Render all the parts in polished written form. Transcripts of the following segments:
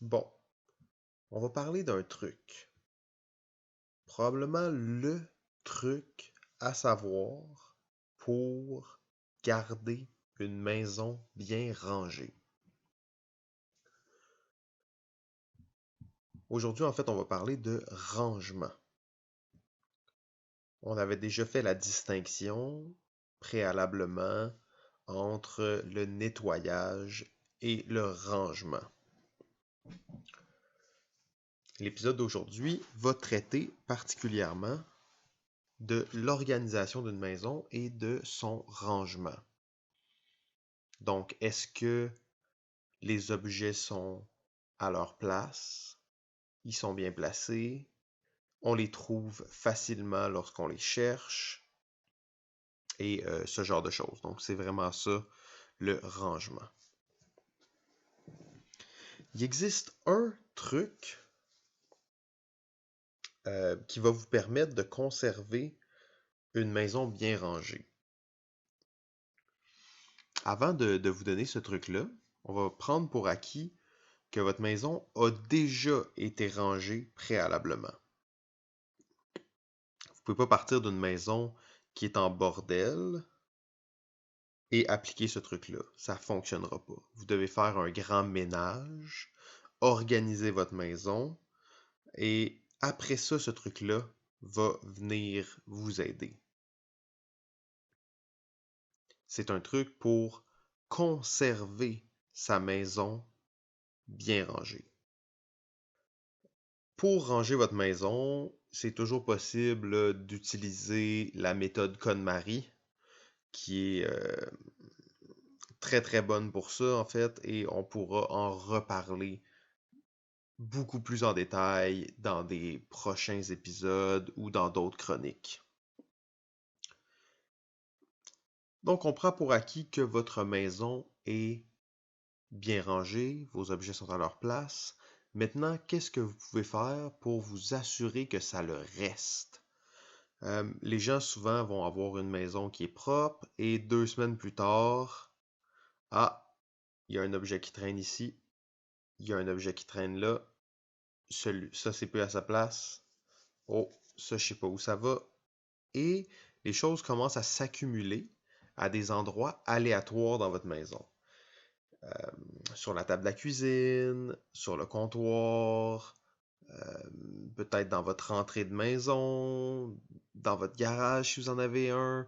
Bon, on va parler d'un truc. Probablement le truc à savoir pour garder une maison bien rangée. Aujourd'hui, en fait, on va parler de rangement. On avait déjà fait la distinction préalablement entre le nettoyage et le rangement. L'épisode d'aujourd'hui va traiter particulièrement de l'organisation d'une maison et de son rangement. Donc, est-ce que les objets sont à leur place? Ils sont bien placés? On les trouve facilement lorsqu'on les cherche? Et ce genre de choses. Donc, c'est vraiment ça, le rangement. Il existe un truc qui va vous permettre de conserver une maison bien rangée. Avant de vous donner ce truc-là, on va prendre pour acquis que votre maison a déjà été rangée préalablement. Vous ne pouvez pas partir d'une maison qui est en bordel et appliquer ce truc-là. Ça ne fonctionnera pas. Vous devez faire un grand ménage, organiser votre maison et après ça, ce truc-là va venir vous aider. C'est un truc pour conserver sa maison bien rangée. Pour ranger votre maison, c'est toujours possible d'utiliser la méthode KonMari, qui est très très bonne pour ça en fait, et on pourra en reparler beaucoup plus en détail dans des prochains épisodes ou dans d'autres chroniques. Donc on prend pour acquis que votre maison est bien rangée, vos objets sont à leur place. Maintenant, qu'est-ce que vous pouvez faire pour vous assurer que ça le reste? Les gens souvent vont avoir une maison qui est propre et 2 semaines plus tard, ah, il y a un objet qui traîne ici, il y a un objet qui traîne là, ça c'est plus à sa place, oh, ça je sais pas où ça va, et les choses commencent à s'accumuler à des endroits aléatoires dans votre maison. Sur la table de la cuisine, sur le comptoir, peut-être dans votre entrée de maison, dans votre garage si vous en avez un,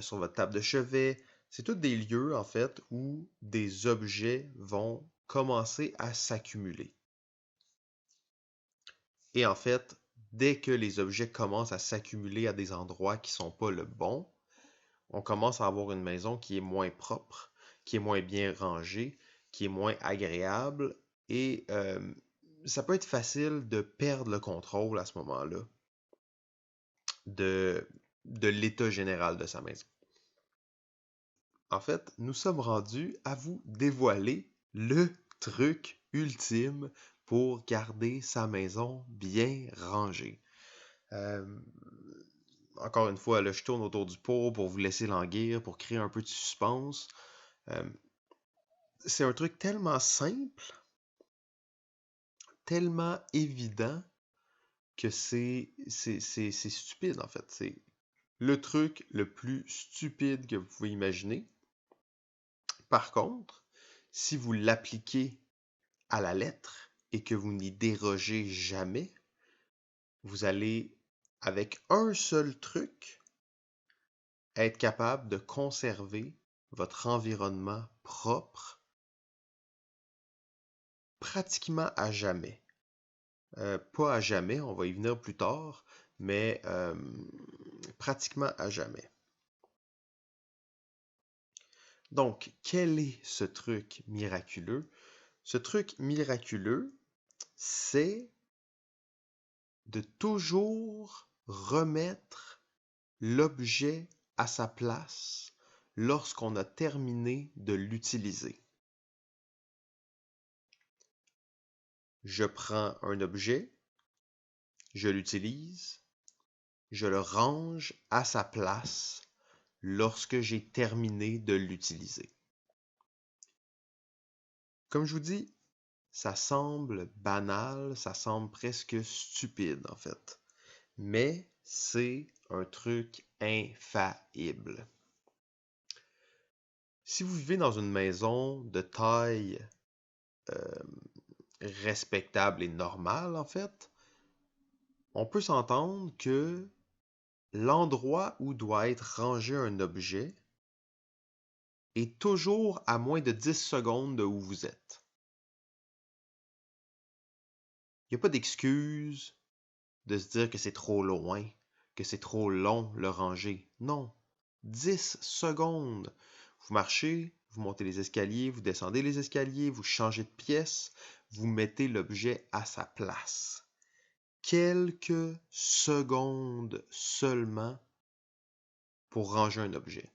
sur votre table de chevet. C'est tous des lieux, en fait, où des objets vont commencer à s'accumuler. Et en fait, dès que les objets commencent à s'accumuler à des endroits qui ne sont pas le bon, on commence à avoir une maison qui est moins propre, qui est moins bien rangée, qui est moins agréable et ça peut être facile de perdre le contrôle à ce moment-là de, de l'état général de sa maison. En fait, nous sommes rendus à vous dévoiler le truc ultime pour garder sa maison bien rangée. Euh, Encore une fois, là, je tourne autour du pot pour vous laisser languir, pour créer un peu de suspense. Euh, c'est un truc tellement simple, tellement évident que c'est stupide en fait. C'est le truc le plus stupide que vous pouvez imaginer. Par contre, si vous l'appliquez à la lettre et que vous n'y dérogez jamais, vous allez, avec un seul truc, être capable de conserver votre environnement propre pratiquement à jamais. Pas à jamais, on va y venir plus tard, mais pratiquement à jamais. Donc, quel est ce truc miraculeux? Ce truc miraculeux, c'est de toujours remettre l'objet à sa place lorsqu'on a terminé de l'utiliser. Je prends un objet, je l'utilise, je le range à sa place lorsque j'ai terminé de l'utiliser. Comme je vous dis, Ça semble banal, ça semble presque stupide en fait. Mais c'est un truc infaillible. Si vous vivez dans une maison de taille euh, respectable et normale en fait, on peut s'entendre que l'endroit où doit être rangé un objet est toujours à moins de 10 secondes de où vous êtes. Il n'y a pas d'excuse de se dire que c'est trop loin, que c'est trop long le ranger. Non. 10 secondes. Vous marchez, vous montez les escaliers, vous descendez les escaliers, vous changez de pièce, vous mettez l'objet à sa place. Quelques secondes seulement pour ranger un objet.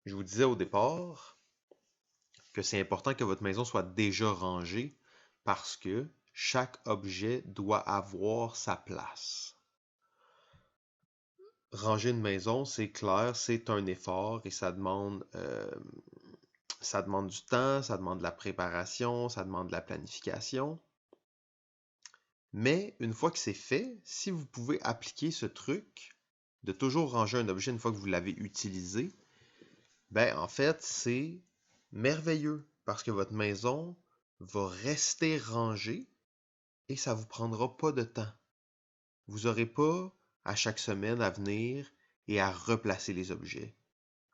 Je vous disais au départ que c'est important que votre maison soit déjà rangée parce que chaque objet doit avoir sa place. Ranger une maison, c'est clair, c'est un effort et ça demande du temps, ça demande de la préparation, ça demande de la planification. Mais une fois que c'est fait, si vous pouvez appliquer ce truc de toujours ranger un objet une fois que vous l'avez utilisé, ben en fait, c'est merveilleux parce que votre maison va rester rangée et ça vous prendra pas de temps. Vous n'aurez pas à chaque semaine à venir et à replacer les objets,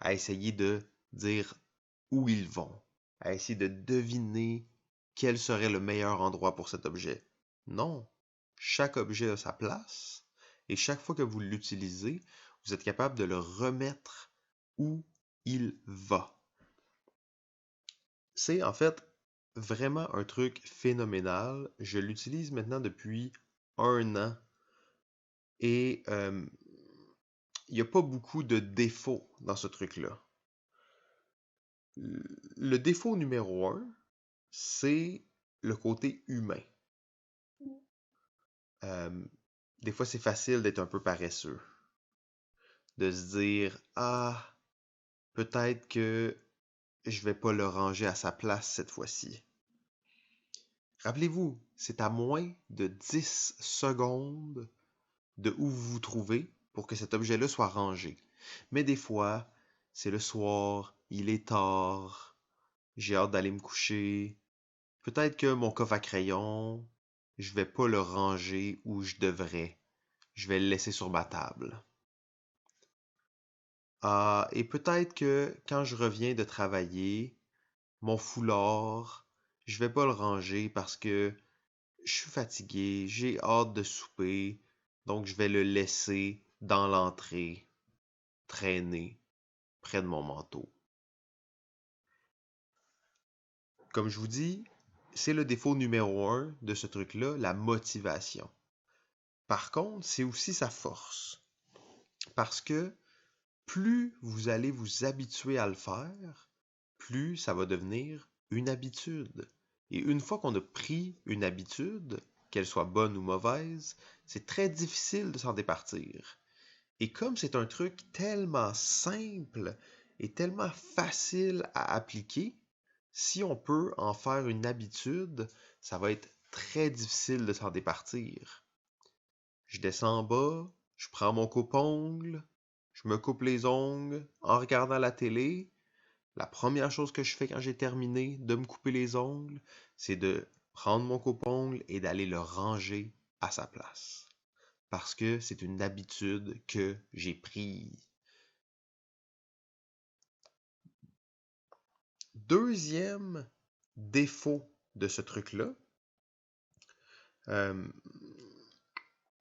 à essayer de dire où ils vont, à essayer de deviner quel serait le meilleur endroit pour cet objet. Non, chaque objet a sa place et chaque fois que vous l'utilisez, vous êtes capable de le remettre où il va. C'est en fait vraiment un truc phénoménal. Je l'utilise maintenant depuis un an et il n'y a pas beaucoup de défauts dans ce truc-là. Le défaut numéro un, c'est le côté humain. Euh, des fois, c'est facile d'être un peu paresseux, de se dire, ah, peut-être que je vais pas le ranger à sa place cette fois-ci. Rappelez-vous, c'est à moins de 10 secondes de où vous vous trouvez pour que cet objet-là soit rangé. Mais des fois, c'est le soir, il est tard, j'ai hâte d'aller me coucher. Peut-être que mon coffre à crayon, je vais pas le ranger où je devrais. Je vais le laisser sur ma table. Ah, et peut-être que quand je reviens de travailler, mon foulard, je vais pas le ranger parce que je suis fatigué, j'ai hâte de souper, donc je vais le laisser dans l'entrée, traîner près de mon manteau. Comme je vous dis, c'est le défaut numéro un de ce truc-là, la motivation. Par contre, c'est aussi sa force. Parce que plus vous allez vous habituer à le faire, plus ça va devenir une habitude. Et une fois qu'on a pris une habitude, qu'elle soit bonne ou mauvaise, c'est très difficile de s'en départir. Et comme c'est un truc tellement simple et tellement facile à appliquer, si on peut en faire une habitude, ça va être très difficile de s'en départir. Je descends en bas, je prends mon coupe-ongles, je me coupe les ongles en regardant la télé. La première chose que je fais quand j'ai terminé de me couper les ongles, c'est de prendre mon coupe-ongles et d'aller le ranger à sa place. Parce que c'est une habitude que j'ai prise. Deuxième défaut de ce truc-là, euh,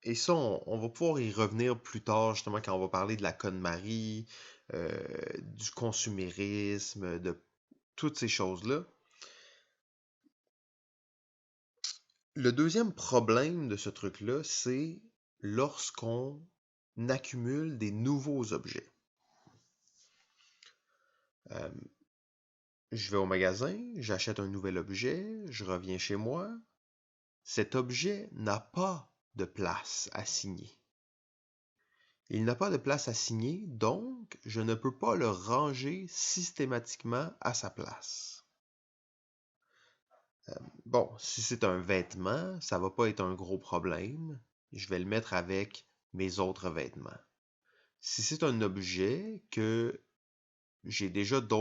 et ça, on va pouvoir y revenir plus tard, justement, quand on va parler de la conne-marie, du consumérisme, de toutes ces choses-là. Le deuxième problème de ce truc-là, c'est lorsqu'on accumule des nouveaux objets. Euh, je vais au magasin, j'achète un nouvel objet, je reviens chez moi. Cet objet n'a pas de place à signer. Il n'a pas de place à signer, donc je ne peux pas le ranger systématiquement à sa place. Bon, si c'est un vêtement, ça va pas être un gros problème. Je vais le mettre avec mes autres vêtements. Si c'est un objet que j'ai déjà d'autres